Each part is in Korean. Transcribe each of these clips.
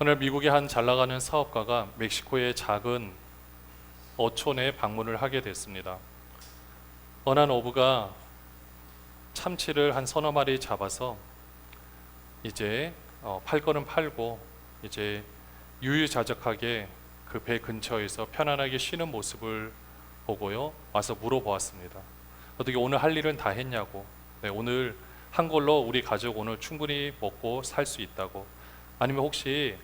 오늘 미국의 한 잘나가는 사업가가 멕시코의 작은 어촌에 방문을 하게 됐습니다. 어느 한 어부가 참치를 한 서너 마리 잡아서 이제 팔 거는 팔고 이제 유유자적하게 그 배 근처에서 편안하게 쉬는 모습을 보고요, 와서 물어보았습니다. 어떻게 오늘 할 일은 다 했냐고. 네, 오늘 한 걸로 우리 가족 오늘 충분히 먹고 살 수 있다고. 아니면 혹시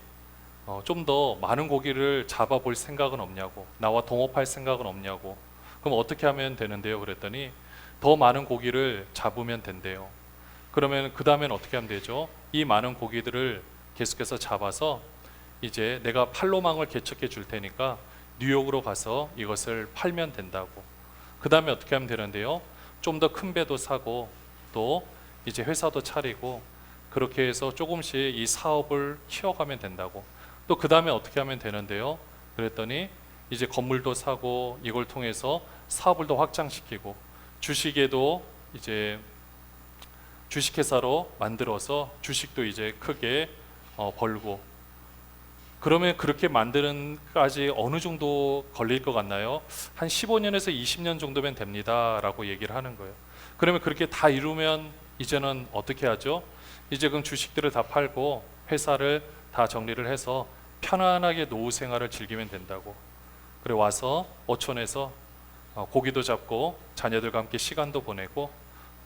좀 더 많은 고기를 잡아볼 생각은 없냐고, 나와 동업할 생각은 없냐고. 그럼 어떻게 하면 되는데요? 그랬더니 더 많은 고기를 잡으면 된대요. 그러면 그 다음엔 어떻게 하면 되죠? 이 많은 고기들을 계속해서 잡아서 이제 내가 팔로망을 개척해 줄 테니까 뉴욕으로 가서 이것을 팔면 된다고. 그 다음에 어떻게 하면 되는데요? 좀 더 큰 배도 사고 또 이제 회사도 차리고 그렇게 해서 조금씩 이 사업을 키워가면 된다고. 또 그 다음에 어떻게 하면 되는데요? 그랬더니 이제 건물도 사고 이걸 통해서 사업을 더 확장시키고 주식에도 이제 주식회사로 만들어서 주식도 이제 크게 벌고. 그러면 그렇게 만드는 까지 어느 정도 걸릴 것 같나요? 한 15년에서 20년 정도면 됩니다 라고 얘기를 하는 거예요. 그러면 그렇게 다 이루면 이제는 어떻게 하죠? 이제 그럼 주식들을 다 팔고 회사를 다 정리를 해서 편안하게 노후 생활을 즐기면 된다고. 그래 와서 어촌에서 고기도 잡고 자녀들과 함께 시간도 보내고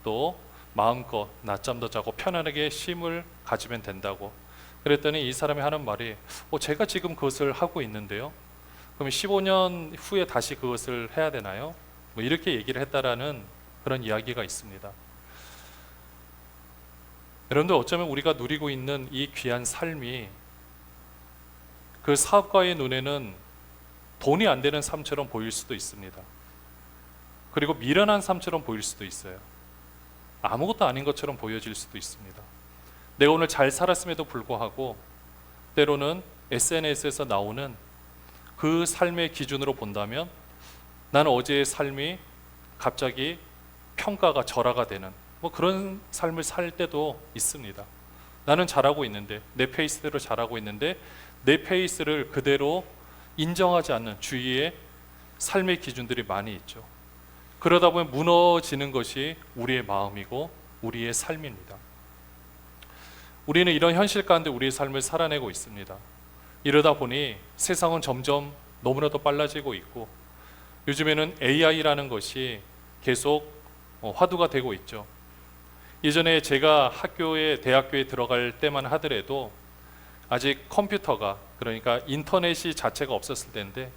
또 마음껏 낮잠도 자고 편안하게 쉼을 가지면 된다고. 그랬더니 이 사람이 하는 말이 제가 지금 그것을 하고 있는데요, 그럼 15년 후에 다시 그것을 해야 되나요? 뭐 이렇게 얘기를 했다라는 그런 이야기가 있습니다. 여러분들, 어쩌면 우리가 누리고 있는 이 귀한 삶이 그 사업가의 눈에는 돈이 안 되는 삶처럼 보일 수도 있습니다. 그리고 미련한 삶처럼 보일 수도 있어요. 아무것도 아닌 것처럼 보여질 수도 있습니다. 내가 오늘 잘 살았음에도 불구하고 때로는 SNS에서 나오는 그 삶의 기준으로 본다면 나는 어제의 삶이 갑자기 평가가 절하가 되는 뭐 그런 삶을 살 때도 있습니다. 나는 잘하고 있는데, 내 페이스대로 잘하고 있는데 내 페이스를 그대로 인정하지 않는 주위의 삶의 기준들이 많이 있죠. 그러다 보면 무너지는 것이 우리의 마음이고 우리의 삶입니다. 우리는 이런 현실 가운데 우리의 삶을 살아내고 있습니다. 이러다 보니 세상은 점점 너무나도 빨라지고 있고 요즘에는 AI라는 것이 계속 화두가 되고 있죠. 예전에 제가 대학교에 들어갈 때만 하더라도 아직 컴퓨터가, 그러니까 인터넷이 자체가 없었을 때인데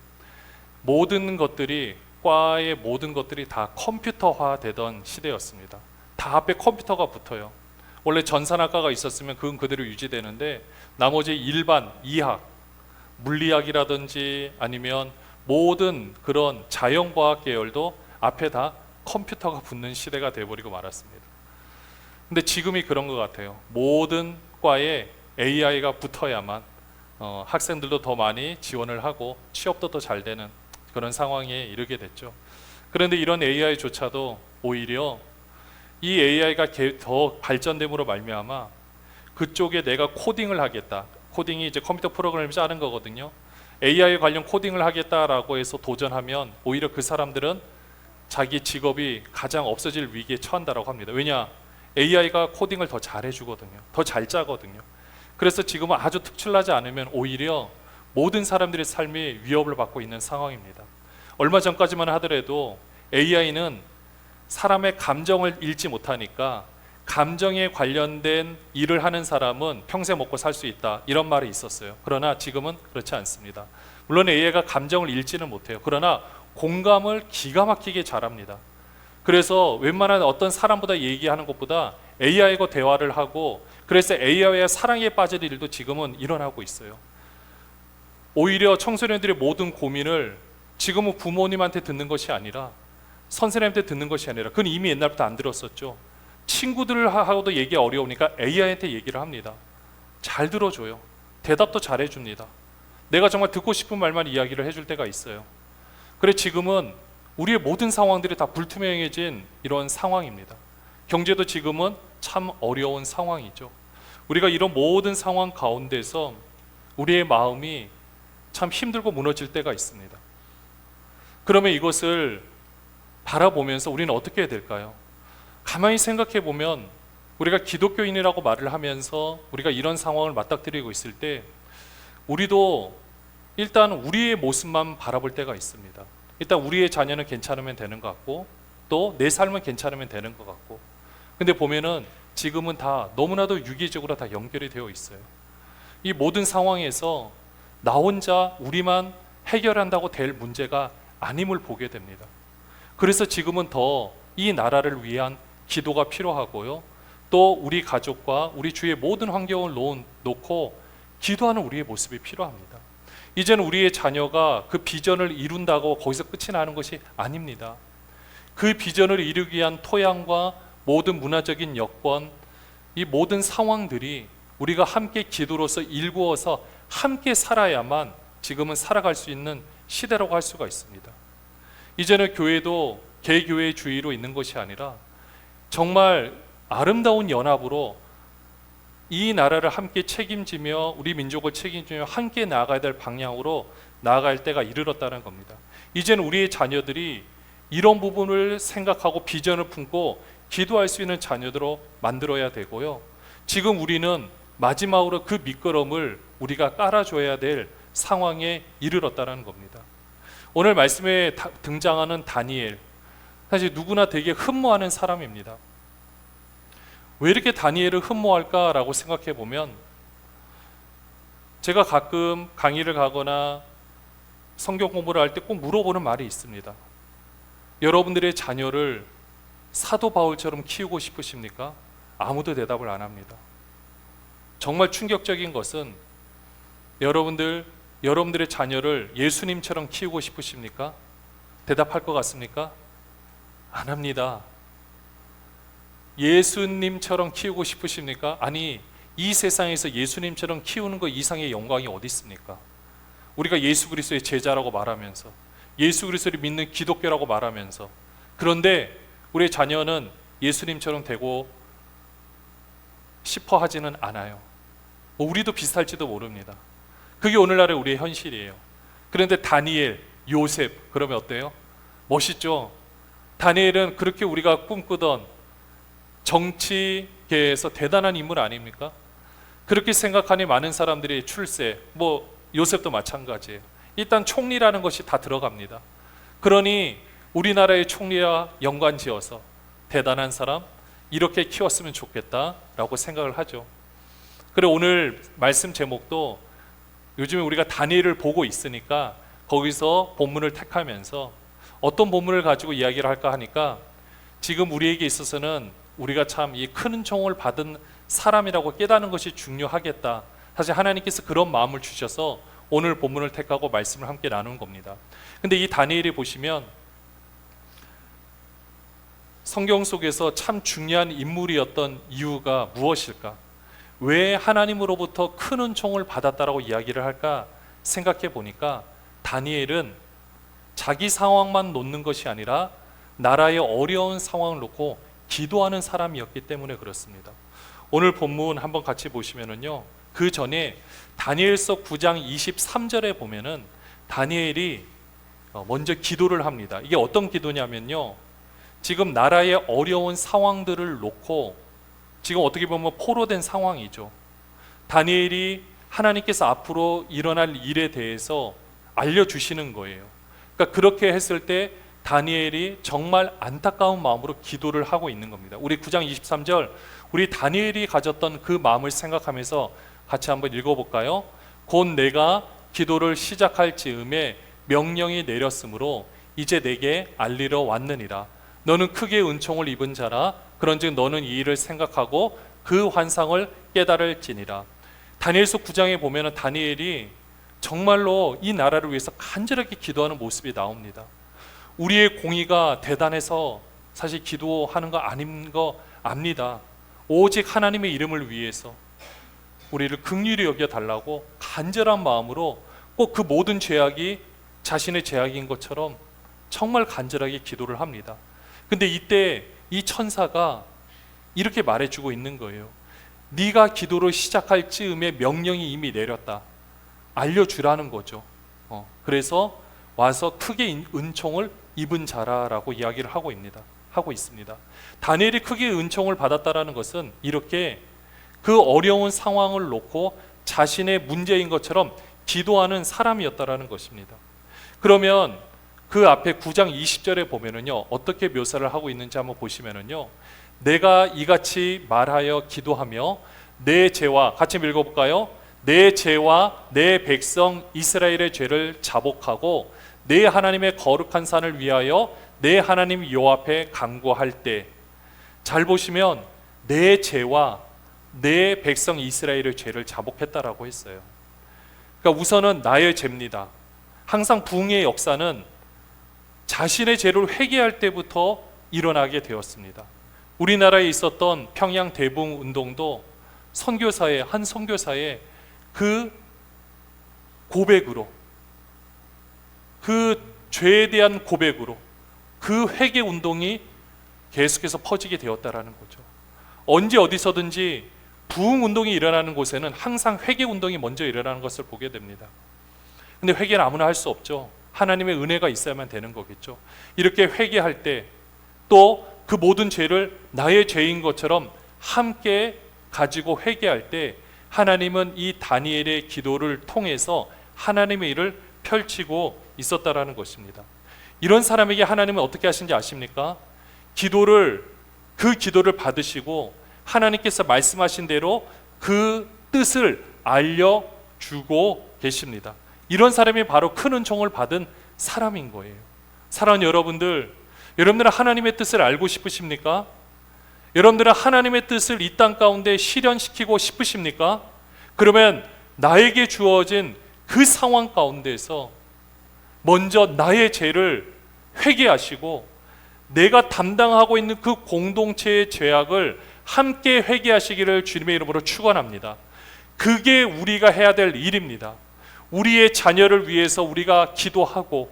모든 것들이, 과의 모든 것들이 다 컴퓨터화 되던 시대였습니다. 다 앞에 컴퓨터가 붙어요. 원래 전산학과가 있었으면 그건 그대로 유지되는데 나머지 일반 이학, 물리학이라든지 아니면 모든 그런 자연과학 계열도 앞에 다 컴퓨터가 붙는 시대가 되어버리고 말았습니다. 근데 지금이 그런 것 같아요. 모든 과에 AI가 붙어야만 학생들도 더 많이 지원을 하고 취업도 더 잘 되는 그런 상황에 이르게 됐죠. 그런데 이런 AI조차도 오히려 이 AI가 더 발전됨으로 말미암아 그쪽에 내가 코딩을 하겠다, 코딩이 이제 컴퓨터 프로그램을 짜는 거거든요. AI 관련 코딩을 하겠다라고 해서 도전하면 오히려 그 사람들은 자기 직업이 가장 없어질 위기에 처한다라고 합니다. 왜냐? AI가 코딩을 더 잘 해주거든요. 더 잘 짜거든요. 그래서 지금은 아주 특출나지 않으면 오히려 모든 사람들의 삶이 위협을 받고 있는 상황입니다. 얼마 전까지만 하더라도 AI는 사람의 감정을 읽지 못하니까 감정에 관련된 일을 하는 사람은 평생 먹고 살 수 있다, 이런 말이 있었어요. 그러나 지금은 그렇지 않습니다. 물론 AI가 감정을 읽지는 못해요. 그러나 공감을 기가 막히게 잘합니다. 그래서 웬만한 어떤 사람보다 얘기하는 것보다 AI하고 대화를 하고, 그래서 AI와 사랑에 빠질 일도 지금은 일어나고 있어요. 오히려 청소년들의 모든 고민을 지금은 부모님한테 듣는 것이 아니라, 선생님한테 듣는 것이 아니라, 그건 이미 옛날부터 안 들었었죠. 친구들하고도 얘기 어려우니까 AI한테 얘기를 합니다. 잘 들어줘요. 대답도 잘 해줍니다. 내가 정말 듣고 싶은 말만 이야기를 해줄 때가 있어요. 그래 지금은 우리의 모든 상황들이 다 불투명해진 이런 상황입니다. 경제도 지금은 참 어려운 상황이죠. 우리가 이런 모든 상황 가운데서 우리의 마음이 참 힘들고 무너질 때가 있습니다. 그러면 이것을 바라보면서 우리는 어떻게 해야 될까요? 가만히 생각해 보면 우리가 기독교인이라고 말을 하면서 우리가 이런 상황을 맞닥뜨리고 있을 때 우리도 일단 우리의 모습만 바라볼 때가 있습니다. 일단 우리의 자녀는 괜찮으면 되는 것 같고 또 내 삶은 괜찮으면 되는 것 같고, 근데 보면은 지금은 다 너무나도 유기적으로 다 연결이 되어 있어요. 이 모든 상황에서 나 혼자 우리만 해결한다고 될 문제가 아님을 보게 됩니다. 그래서 지금은 더 이 나라를 위한 기도가 필요하고요, 또 우리 가족과 우리 주위의 모든 환경을 놓고 기도하는 우리의 모습이 필요합니다. 이제는 우리의 자녀가 그 비전을 이룬다고 거기서 끝이 나는 것이 아닙니다. 그 비전을 이루기 위한 토양과 모든 문화적인 여건, 이 모든 상황들이 우리가 함께 기도로서 일구어서 함께 살아야만 지금은 살아갈 수 있는 시대라고 할 수가 있습니다. 이제는 교회도 개교회의 주의로 있는 것이 아니라 정말 아름다운 연합으로 이 나라를 함께 책임지며 우리 민족을 책임지며 함께 나아가야 될 방향으로 나아갈 때가 이르렀다는 겁니다. 이제는 우리의 자녀들이 이런 부분을 생각하고 비전을 품고 기도할 수 있는 자녀들로 만들어야 되고요, 지금 우리는 마지막으로 그 밑거름을 우리가 깔아줘야 될 상황에 이르렀다는 겁니다. 오늘 말씀에 등장하는 다니엘, 사실 누구나 되게 흠모하는 사람입니다. 왜 이렇게 다니엘을 흠모할까라고 생각해 보면, 제가 가끔 강의를 가거나 성경 공부를 할 때 꼭 물어보는 말이 있습니다. 여러분들의 자녀를 사도 바울처럼 키우고 싶으십니까? 아무도 대답을 안 합니다. 정말 충격적인 것은 여러분들의 자녀를 예수님처럼 키우고 싶으십니까? 대답할 것 같습니까? 안 합니다. 예수님처럼 키우고 싶으십니까? 아니, 이 세상에서 예수님처럼 키우는 것 이상의 영광이 어디 있습니까? 우리가 예수 그리스도의 제자라고 말하면서, 예수 그리스도를 믿는 기독교라고 말하면서, 그런데 우리의 자녀는 예수님처럼 되고 싶어 하지는 않아요. 우리도 비슷할지도 모릅니다. 그게 오늘날의 우리의 현실이에요. 그런데 다니엘, 요셉, 그러면 어때요? 멋있죠? 다니엘은 그렇게 우리가 꿈꾸던 정치계에서 대단한 인물 아닙니까? 그렇게 생각하니 많은 사람들이 출세, 요셉도 마찬가지예요. 일단 총리라는 것이 다 들어갑니다. 그러니 우리나라의 총리와 연관지어서 대단한 사람, 이렇게 키웠으면 좋겠다라고 생각을 하죠. 그리고 오늘 말씀 제목도 요즘에 우리가 다니엘을 보고 있으니까 거기서 본문을 택하면서 어떤 본문을 가지고 이야기를 할까 하니까, 지금 우리에게 있어서는 우리가 참 이 큰 총을 받은 사람이라고 깨닫는 것이 중요하겠다. 사실 하나님께서 그런 마음을 주셔서 오늘 본문을 택하고 말씀을 함께 나누는 겁니다. 근데 이 다니엘이 보시면 성경 속에서 참 중요한 인물이었던 이유가 무엇일까? 왜 하나님으로부터 큰 은총을 받았다라고 이야기를 할까 생각해 보니까, 다니엘은 자기 상황만 놓는 것이 아니라 나라의 어려운 상황을 놓고 기도하는 사람이었기 때문에 그렇습니다. 오늘 본문 한번 같이 보시면은요, 그 전에 다니엘서 9장 23절에 보면은 다니엘이 먼저 기도를 합니다. 이게 어떤 기도냐면요, 지금 나라의 어려운 상황들을 놓고 지금 어떻게 보면 포로된 상황이죠. 다니엘이 하나님께서 앞으로 일어날 일에 대해서 알려주시는 거예요. 그러니까 그렇게 했을 때 다니엘이 정말 안타까운 마음으로 기도를 하고 있는 겁니다. 우리 9장 23절, 우리 다니엘이 가졌던 그 마음을 생각하면서 같이 한번 읽어볼까요? 곧 내가 기도를 시작할 즈음에 명령이 내렸으므로 이제 내게 알리러 왔느니라. 너는 크게 은총을 입은 자라. 그런즉 너는 이 일을 생각하고 그 환상을 깨달을지니라. 다니엘서 9장에 보면 다니엘이 정말로 이 나라를 위해서 간절하게 기도하는 모습이 나옵니다. 우리의 공의가 대단해서 사실 기도하는 거 아닌 거 압니다. 오직 하나님의 이름을 위해서 우리를 긍휼히 여겨 달라고 간절한 마음으로 꼭 그 모든 죄악이 자신의 죄악인 것처럼 정말 간절하게 기도를 합니다. 근데 이때 이 천사가 이렇게 말해주고 있는 거예요. 네가 기도를 시작할 즈음에 명령이 이미 내렸다. 알려주라는 거죠. 그래서 와서 크게 은총을 입은 자라라고 이야기를 하고 있습니다. 다니엘이 크게 은총을 받았다라는 것은 이렇게 그 어려운 상황을 놓고 자신의 문제인 것처럼 기도하는 사람이었다라는 것입니다. 그러면 그 앞에 9장 20절에 보면은요, 어떻게 묘사를 하고 있는지 한번 보시면은요, 내가 이같이 말하여 기도하며 내 죄와, 같이 읽어볼까요? 내 죄와 내 백성 이스라엘의 죄를 자복하고 내 하나님의 거룩한 산을 위하여 내 하나님 여호와 앞에 간구할 때, 잘 보시면 내 죄와 내 백성 이스라엘의 죄를 자복했다라고 했어요. 그러니까 우선은 나의 죄입니다. 항상 부흥의 역사는 자신의 죄를 회개할 때부터 일어나게 되었습니다. 우리나라에 있었던 평양 대부흥 운동도 한 선교사의 그 고백으로, 그 죄에 대한 고백으로 그 회개 운동이 계속해서 퍼지게 되었다라는 거죠. 언제 어디서든지 부흥 운동이 일어나는 곳에는 항상 회개 운동이 먼저 일어나는 것을 보게 됩니다. 근데 회개는 아무나 할 수 없죠. 하나님의 은혜가 있어야만 되는 거겠죠. 이렇게 회개할 때 또 그 모든 죄를 나의 죄인 것처럼 함께 가지고 회개할 때 하나님은 이 다니엘의 기도를 통해서 하나님의 일을 펼치고 있었다라는 것입니다. 이런 사람에게 하나님은 어떻게 하신지 아십니까? 그 기도를 받으시고 하나님께서 말씀하신 대로 그 뜻을 알려주고 계십니다. 이런 사람이 바로 큰 은총을 받은 사람인 거예요. 사랑하는 여러분들은 하나님의 뜻을 알고 싶으십니까? 여러분들은 하나님의 뜻을 이 땅 가운데 실현시키고 싶으십니까? 그러면 나에게 주어진 그 상황 가운데서 먼저 나의 죄를 회개하시고 내가 담당하고 있는 그 공동체의 죄악을 함께 회개하시기를 주님의 이름으로 축원합니다. 그게 우리가 해야 될 일입니다. 우리의 자녀를 위해서 우리가 기도하고,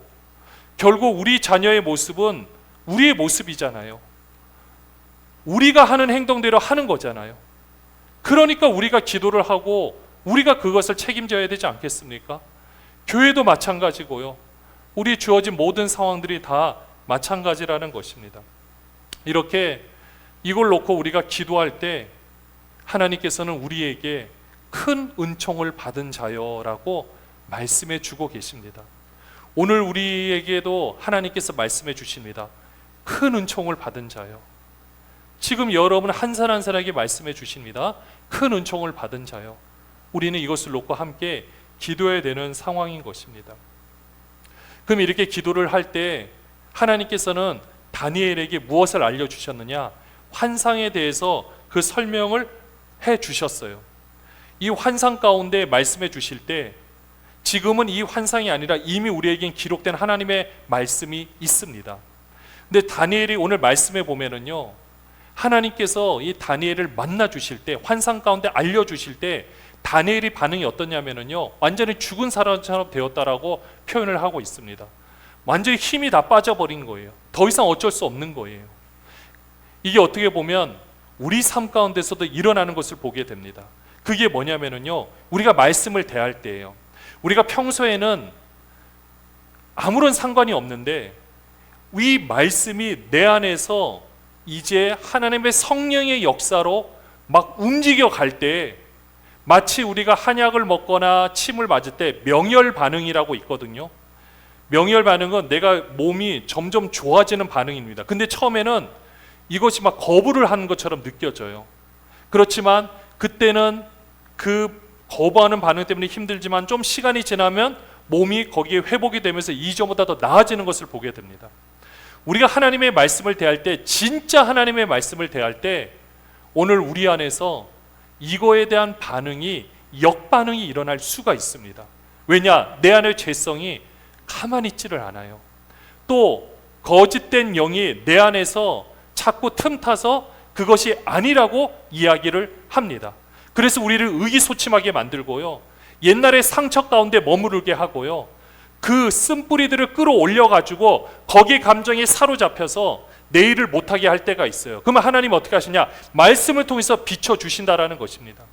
결국 우리 자녀의 모습은 우리의 모습이잖아요. 우리가 하는 행동대로 하는 거잖아요. 그러니까 우리가 기도를 하고 우리가 그것을 책임져야 되지 않겠습니까? 교회도 마찬가지고요. 우리 주어진 모든 상황들이 다 마찬가지라는 것입니다. 이렇게 이걸 놓고 우리가 기도할 때 하나님께서는 우리에게 큰 은총을 받은 자여라고 말씀해 주고 계십니다. 오늘 우리에게도 하나님께서 말씀해 주십니다. 큰 은총을 받은 자요. 지금 여러분 한 사람 한 사람에게 말씀해 주십니다. 큰 은총을 받은 자요. 우리는 이것을 놓고 함께 기도해야 되는 상황인 것입니다. 그럼 이렇게 기도를 할 때 하나님께서는 다니엘에게 무엇을 알려주셨느냐? 환상에 대해서 그 설명을 해 주셨어요. 이 환상 가운데 말씀해 주실 때 지금은 이 환상이 아니라 이미 우리에겐 기록된 하나님의 말씀이 있습니다. 근데 다니엘이 오늘 말씀해 보면은요, 하나님께서 이 다니엘을 만나 주실 때, 환상 가운데 알려 주실 때 다니엘이 반응이 어떠냐면은요, 완전히 죽은 사람처럼 되었다라고 표현을 하고 있습니다. 완전히 힘이 다 빠져버린 거예요. 더 이상 어쩔 수 없는 거예요. 이게 어떻게 보면 우리 삶 가운데서도 일어나는 것을 보게 됩니다. 그게 뭐냐면은요, 우리가 말씀을 대할 때예요. 우리가 평소에는 아무런 상관이 없는데 이 말씀이 내 안에서 이제 하나님의 성령의 역사로 막 움직여 갈 때, 마치 우리가 한약을 먹거나 침을 맞을 때 명열 반응이라고 있거든요. 명열 반응은 내가 몸이 점점 좋아지는 반응입니다. 근데 처음에는 이것이 막 거부를 하는 것처럼 느껴져요. 그렇지만 그때는 그 거부하는 반응 때문에 힘들지만 좀 시간이 지나면 몸이 거기에 회복이 되면서 이전보다 더 나아지는 것을 보게 됩니다. 우리가 하나님의 말씀을 대할 때, 진짜 하나님의 말씀을 대할 때 오늘 우리 안에서 이거에 대한 반응이, 역반응이 일어날 수가 있습니다. 왜냐? 내 안의 죄성이 가만히 있지를 않아요. 또 거짓된 영이 내 안에서 자꾸 틈타서 그것이 아니라고 이야기를 합니다. 그래서 우리를 의기소침하게 만들고요, 옛날의 상처 가운데 머무르게 하고요, 그 쓴뿌리들을 끌어올려 가지고 거기에 감정에 사로잡혀서 내 일을 못하게 할 때가 있어요. 그러면 하나님 어떻게 하시냐? 말씀을 통해서 비춰주신다라는 것입니다.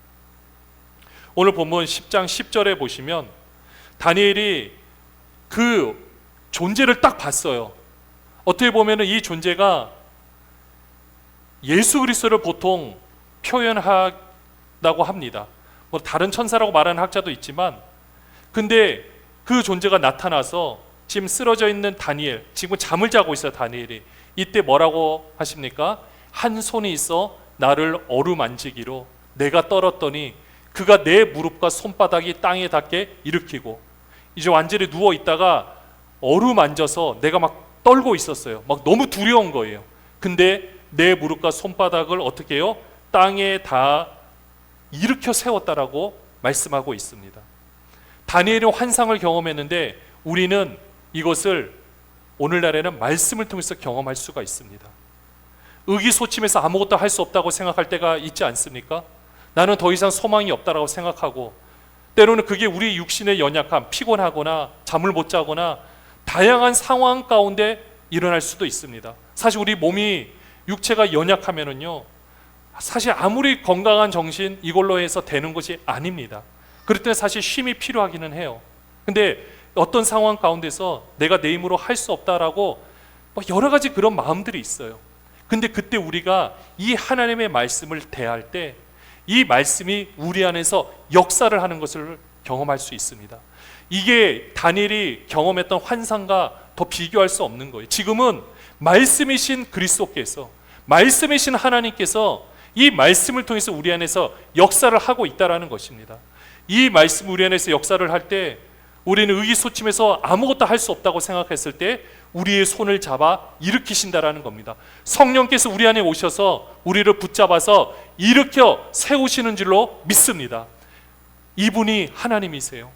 오늘 본문 10장 10절에 보시면 다니엘이 그 존재를 딱 봤어요. 어떻게 보면 이 존재가 예수 그리스도를 보통 표현한다고 합니다. 뭐 다른 천사라고 말하는 학자도 있지만, 근데 그 존재가 나타나서 지금 쓰러져 있는 다니엘, 지금 잠을 자고 있어요. 다니엘이 이때 뭐라고 하십니까? 한 손이 있어 나를 어루만지기로 내가 떨었더니 그가 내 무릎과 손바닥이 땅에 닿게 일으키고, 이제 완전히 누워 있다가 어루만져서 내가 막 떨고 있었어요. 막 너무 두려운 거예요. 근데 내 무릎과 손바닥을 어떻게 해요? 땅에 다 일으켜 세웠다라고 말씀하고 있습니다. 다니엘은 환상을 경험했는데 우리는 이것을 오늘날에는 말씀을 통해서 경험할 수가 있습니다. 의기소침해서 아무것도 할 수 없다고 생각할 때가 있지 않습니까? 나는 더 이상 소망이 없다라고 생각하고, 때로는 그게 우리 육신의 연약함, 피곤하거나 잠을 못 자거나 다양한 상황 가운데 일어날 수도 있습니다. 사실 우리 몸이, 육체가 연약하면은요, 사실 아무리 건강한 정신 이걸로 해서 되는 것이 아닙니다. 그럴 때 사실 쉼이 필요하기는 해요. 근데 어떤 상황 가운데서 내가 내 힘으로 할 수 없다라고 여러 가지 그런 마음들이 있어요. 근데 그때 우리가 이 하나님의 말씀을 대할 때 이 말씀이 우리 안에서 역사를 하는 것을 경험할 수 있습니다. 이게 다니엘이 경험했던 환상과 더 비교할 수 없는 거예요. 지금은 말씀이신 그리스도께서, 말씀이신 하나님께서 이 말씀을 통해서 우리 안에서 역사를 하고 있다는 것입니다. 이 말씀 우리 안에서 역사를 할 때 우리는 의기소침해서 아무것도 할 수 없다고 생각했을 때 우리의 손을 잡아 일으키신다라는 겁니다. 성령께서 우리 안에 오셔서 우리를 붙잡아서 일으켜 세우시는 줄로 믿습니다. 이분이 하나님이세요.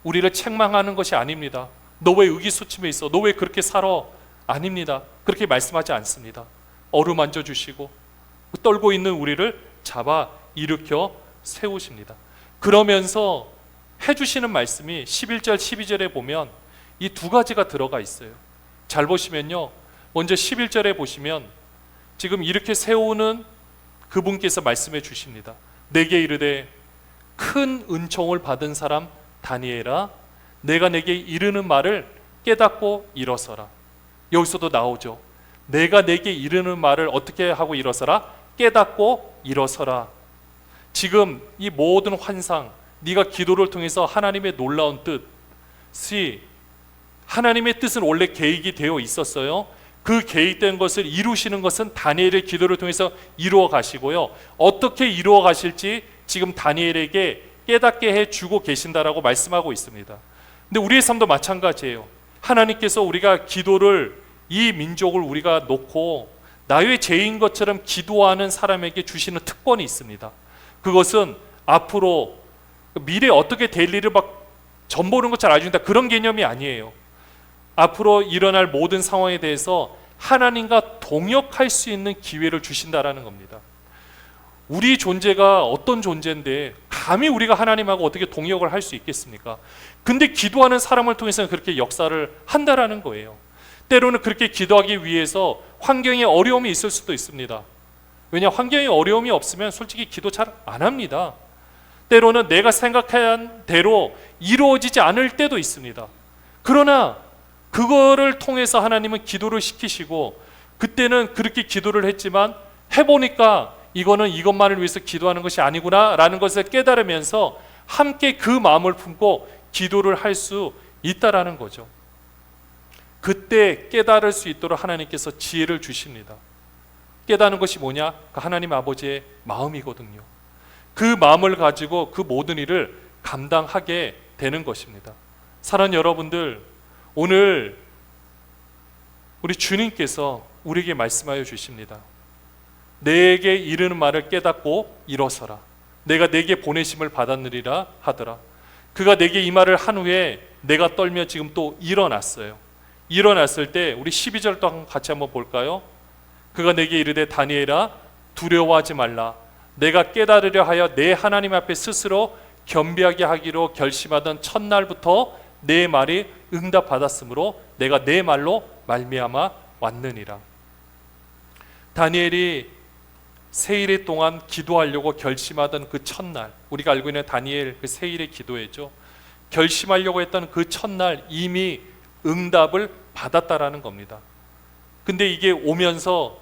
우리를 책망하는 것이 아닙니다. 너 왜 의기소침해 있어? 너 왜 그렇게 살아? 아닙니다. 그렇게 말씀하지 않습니다. 어루만져 주시고 떨고 있는 우리를 잡아 일으켜 세우십니다. 그러면서 해주시는 말씀이 11절 12절에 보면 이 두 가지가 들어가 있어요. 잘 보시면요, 먼저 11절에 보시면 지금 이렇게 세우는 그분께서 말씀해 주십니다. 내게 이르되 큰 은총을 받은 사람 다니엘아, 내가 내게 이르는 말을 깨닫고 일어서라. 여기서도 나오죠. 내가 내게 이르는 말을 어떻게 하고 일어서라? 깨닫고 일어서라. 지금 이 모든 환상, 네가 기도를 통해서 하나님의 놀라운 뜻이, 하나님의 뜻은 원래 계획이 되어 있었어요. 그 계획된 것을 이루시는 것은 다니엘의 기도를 통해서 이루어 가시고요. 어떻게 이루어 가실지 지금 다니엘에게 깨닫게 해주고 계신다라고 말씀하고 있습니다. 근데 우리의 삶도 마찬가지예요. 하나님께서 우리가 기도를, 이 민족을 우리가 놓고 나의 죄인 것처럼 기도하는 사람에게 주시는 특권이 있습니다. 그것은 앞으로 미래에 어떻게 될 일을 막 전보는 것 잘 알려준다, 그런 개념이 아니에요. 앞으로 일어날 모든 상황에 대해서 하나님과 동역할 수 있는 기회를 주신다라는 겁니다. 우리 존재가 어떤 존재인데 감히 우리가 하나님하고 어떻게 동역을 할 수 있겠습니까? 근데 기도하는 사람을 통해서는 그렇게 역사를 한다라는 거예요. 때로는 그렇게 기도하기 위해서 환경에 어려움이 있을 수도 있습니다. 왜냐, 환경에 어려움이 없으면 솔직히 기도 잘 안 합니다. 때로는 내가 생각한 대로 이루어지지 않을 때도 있습니다. 그러나 그거를 통해서 하나님은 기도를 시키시고, 그때는 그렇게 기도를 했지만 해보니까 이거는 이것만을 위해서 기도하는 것이 아니구나 라는 것을 깨달으면서 함께 그 마음을 품고 기도를 할 수 있다라는 거죠. 그때 깨달을 수 있도록 하나님께서 지혜를 주십니다. 깨닫는 것이 뭐냐? 그 하나님 아버지의 마음이거든요. 그 마음을 가지고 그 모든 일을 감당하게 되는 것입니다. 사랑하는 여러분들, 오늘 우리 주님께서 우리에게 말씀하여 주십니다. 내게 이르는 말을 깨닫고 일어서라. 내가 내게 보내심을 받았느리라 하더라. 그가 내게 이 말을 한 후에 내가 떨며 지금 또 일어났어요. 일어났을 때 우리 12절도 같이 한번 볼까요? 그가 내게 이르되 다니엘아, 두려워하지 말라. 내가 깨달으려 하여 내 하나님 앞에 스스로 겸비하게 하기로 결심하던 첫날부터 내 말이 응답받았으므로 내가 내 말로 말미암아 왔느니라. 다니엘이 세일의 동안 기도하려고 결심하던 그 첫날, 우리가 알고 있는 다니엘 그 세일의 기도회죠. 결심하려고 했던 그 첫날 이미 응답을 받았다라는 겁니다. 근데 이게 오면서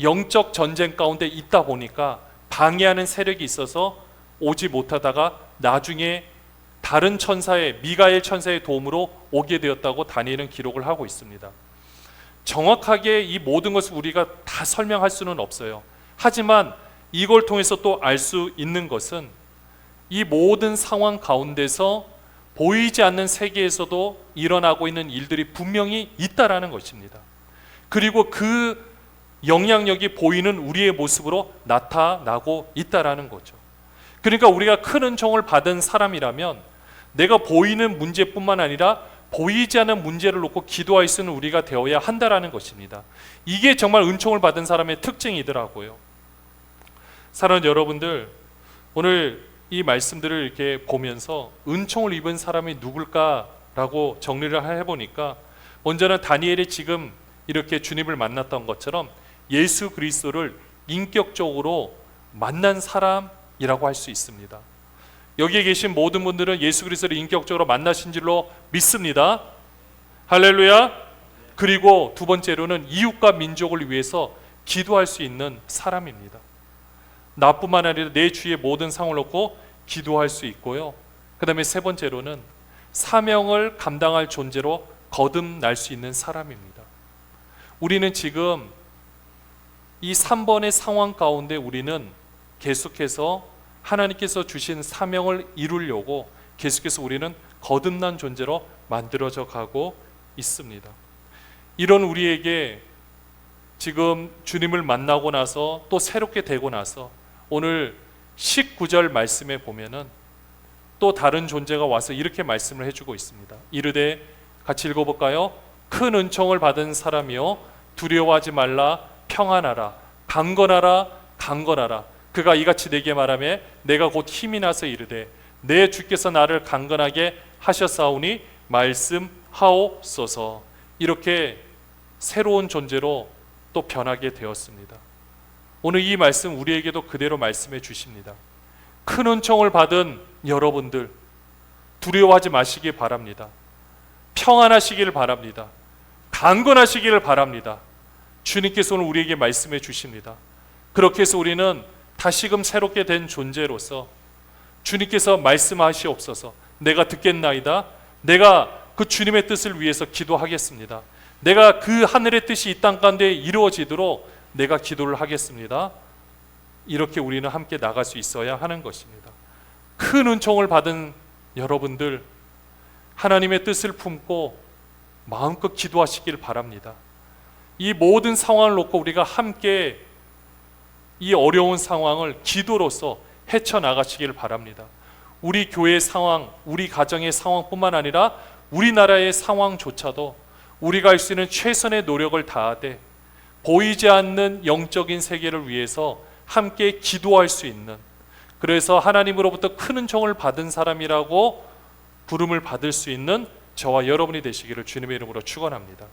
영적 전쟁 가운데 있다 보니까 방해하는 세력이 있어서 오지 못하다가 나중에 다른 천사의, 미가엘 천사의 도움으로 오게 되었다고 다니엘은 기록을 하고 있습니다. 정확하게 이 모든 것을 우리가 다 설명할 수는 없어요. 하지만 이걸 통해서 또 알 수 있는 것은 이 모든 상황 가운데서 보이지 않는 세계에서도 일어나고 있는 일들이 분명히 있다라는 것입니다. 그리고 그 영향력이 보이는 우리의 모습으로 나타나고 있다라는 거죠. 그러니까 우리가 큰 은총을 받은 사람이라면 내가 보이는 문제뿐만 아니라 보이지 않는 문제를 놓고 기도할 수 있는 우리가 되어야 한다라는 것입니다. 이게 정말 은총을 받은 사람의 특징이더라고요. 사랑하는 여러분들, 오늘 이 말씀들을 이렇게 보면서 은총을 입은 사람이 누굴까라고 정리를 해보니까 먼저는 다니엘이 지금 이렇게 주님을 만났던 것처럼 예수 그리스도를 인격적으로 만난 사람이라고 할 수 있습니다. 여기에 계신 모든 분들은 예수 그리스도를 인격적으로 만나신 줄로 믿습니다. 할렐루야. 그리고 두 번째로는 이웃과 민족을 위해서 기도할 수 있는 사람입니다. 나뿐만 아니라 내 주위의 모든 상황을 놓고 기도할 수 있고요. 그 다음에 세 번째로는 사명을 감당할 존재로 거듭날 수 있는 사람입니다. 우리는 지금 이 3번의 상황 가운데 우리는 계속해서 하나님께서 주신 사명을 이루려고 계속해서 우리는 거듭난 존재로 만들어져 가고 있습니다. 이런 우리에게 지금 주님을 만나고 나서 또 새롭게 되고 나서 오늘 19절 말씀에 보면은 또 다른 존재가 와서 이렇게 말씀을 해주고 있습니다. 이르되, 같이 읽어볼까요? 큰 은총을 받은 사람이여 두려워하지 말라, 평안하라, 강건하라, 강건하라. 그가 이같이 내게 말하며 내가 곧 힘이 나서 이르되 내 주께서 나를 강건하게 하셨사오니 말씀하옵소서. 이렇게 새로운 존재로 또 변하게 되었습니다. 오늘 이 말씀 우리에게도 그대로 말씀해 주십니다. 큰 은총을 받은 여러분들 두려워하지 마시기 바랍니다. 평안하시기를 바랍니다. 강건하시기를 바랍니다. 주님께서 오늘 우리에게 말씀해 주십니다. 그렇게 해서 우리는 다시금 새롭게 된 존재로서 주님께서 말씀하시옵소서. 내가 듣겠나이다. 내가 그 주님의 뜻을 위해서 기도하겠습니다. 내가 그 하늘의 뜻이 이 땅 가운데 이루어지도록 내가 기도를 하겠습니다. 이렇게 우리는 함께 나갈 수 있어야 하는 것입니다. 큰 은총을 받은 여러분들 하나님의 뜻을 품고 마음껏 기도하시길 바랍니다. 이 모든 상황을 놓고 우리가 함께 이 어려운 상황을 기도로서 헤쳐나가시길 바랍니다. 우리 교회의 상황, 우리 가정의 상황뿐만 아니라 우리나라의 상황조차도 우리가 할 수 있는 최선의 노력을 다하되 보이지 않는 영적인 세계를 위해서 함께 기도할 수 있는, 그래서 하나님으로부터 큰 은총을 받은 사람이라고 부름을 받을 수 있는 저와 여러분이 되시기를 주님의 이름으로 축원합니다.